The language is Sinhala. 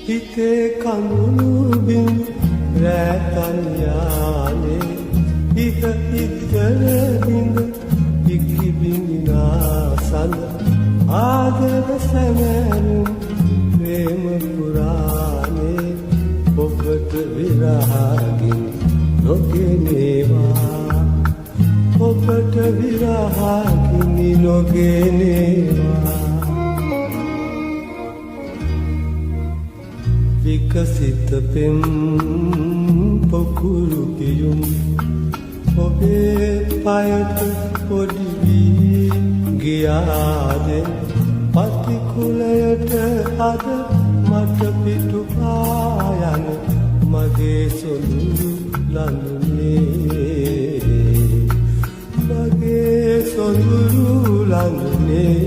හිතේ කඳුළු බිඳු රැතන් යානේ හිත හිතර බිඳ ඉක්කි බිඳිනා සඳ ආදර සැමරුම් ප්‍රේම පුරානේ ඔබට විරහගින් නොගෙනේවා ඔබට විරහගිනි නොගෙනේවා විකසිත පෙම් පොකුරු පියුම් ඔබේ පයට පොඩි වී ගියාද පතිකුලයට අද මට පිටු පායන මගේ සොඳුරු ළඟනේ මගේ සොඳුරු ළඟනේ